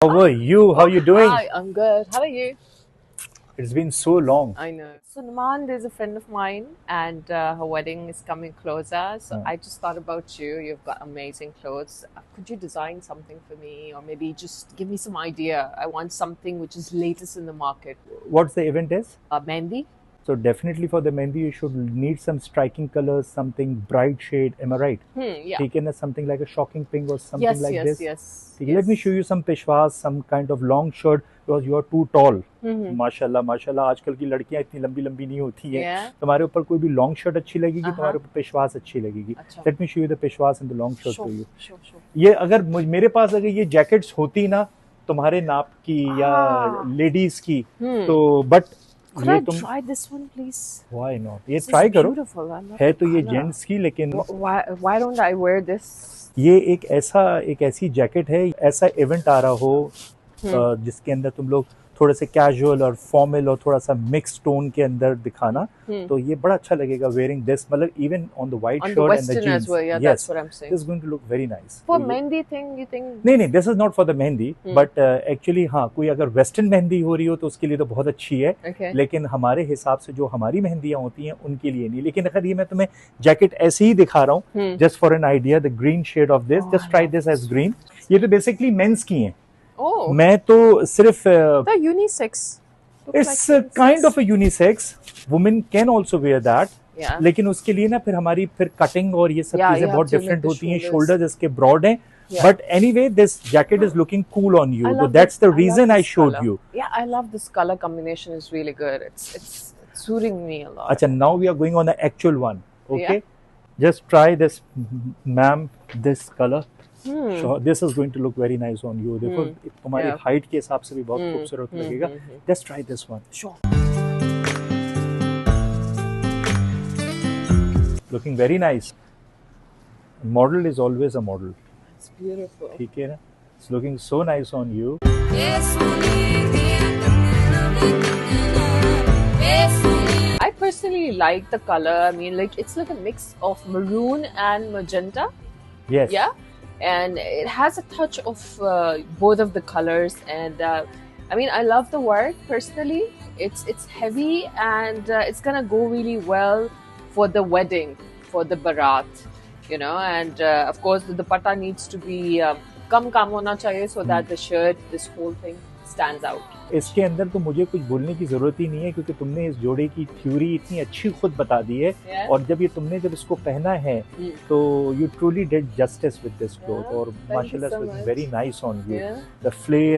How are you? How are you doing? Hi, I'm good. How are you? It's been so long. I know. So, Naman, there's a friend of mine, and her wedding is coming closer. So, I just thought about you. You've got amazing clothes. Could you design something for me, or maybe just give me some idea? I want something which is latest in the market. What's the event is? Mehndi? So definitely for the mehndi, you should need some striking colors, something bright shade. Am I right? Yeah. Taken as something like a shocking pink or something Yes, like yes, this. yes, Let me show you some peshwas, some kind of long shirt because you are too tall. माशाल्लाह माशाल्लाह आजकल की लड़कियां इतनी लंबी लंबी नहीं होती हैं. Yeah. तुम्हारे ऊपर कोई भी लॉन्ग शर्ट अच्छी लगेगी, तुम्हारे ऊपर पेशवास अच्छी लगेगी. अच्छा. Let me show you the Peshwas in the long shirt for you. Sure. ये अगर मेरे पास अगर ये जैकेट्स होती ना तुम्हारे नाप की या लेडीज की तो but Could I try this one, please? Why not? ये This ट्राई is करो. beautiful. I love है the तो ये color. जेंट्स की लेकिन Why don't I wear this? ये एक ऐसी जैकेट है, ऐसा इवेंट आ रहा हो जिसके अंदर तुम लोग थोड़े से कैजुअल और फॉर्मल और थोड़ा सा मिक्स टोन के अंदर दिखाना तो ये बड़ा अच्छा लगेगा वेयरिंग दिस, मतलब even on the white shirt and the jeans. As well, yeah, that's what I'm saying. This is going to look very nice. For mehndi thing, you think? नहीं, this is not for the mehndi, but actually हाँ, कोई अगर western mehndi हो रही हो तो उसके लिए तो बहुत अच्छी है. Okay. लेकिन हमारे हिसाब से जो हमारी मेहंदियां होती हैं उनके लिए नहीं. लेकिन अगर ये मैं तुम्हें जैकेट ऐसे ही दिखा रहा हूँ just for an idea, the green shade of this, just try this as green. ये तो बेसिकली मेंस की हैं. Oh. मैं तो सिर्फ The unisex. It's kind of a unisex. Women can also wear that. Yeah. लेकिन उसके लिए ना फिर हमारी फिर कटिंग और ये सब Yeah, चीजें you बहुत have to different make the होती हैं. shoulders. शोल्डर्स इसके ब्रॉड हैं. Yeah. But anyway, this jacket is looking cool on you. I So love that's this- the I love reason I this showed color. you. Yeah, I love this color combination. Is really good. It's suiting me a lot. Acha, now we are going on the actual one. Okay. Yeah. Just try this, ma'am. This color. Sure, this is going to look very nice on you. देखो तुम्हारी Yeah. height के हिसाब से भी बहुत खूबसूरत लगेगा. Just try this one. Sure. Looking very nice. Model is always a model. It's beautiful. ठीक है ना? It's looking so nice on you. I personally like the color. I mean, like it's like a mix of maroon and magenta. Yes. Yeah, and it has a touch of both of the colors. And I mean, I love the work personally. It's heavy and it's gonna go really well for the wedding, for the barat, you know. And of course, the dupatta needs to be kam hona chahiye so that the shirt, this whole thing stands out. इसके अंदर तो मुझे कुछ बोलने की जरूरत ही नहीं है क्योंकि तुमने इस जोड़े की थ्योरी इतनी अच्छी खुद बता दी है. Yeah. और जब जब इसको पहना है तो you truly did justice with this cloth. और Thank you माशाल्लाह so it's much. Very nice on you. Yeah. The flare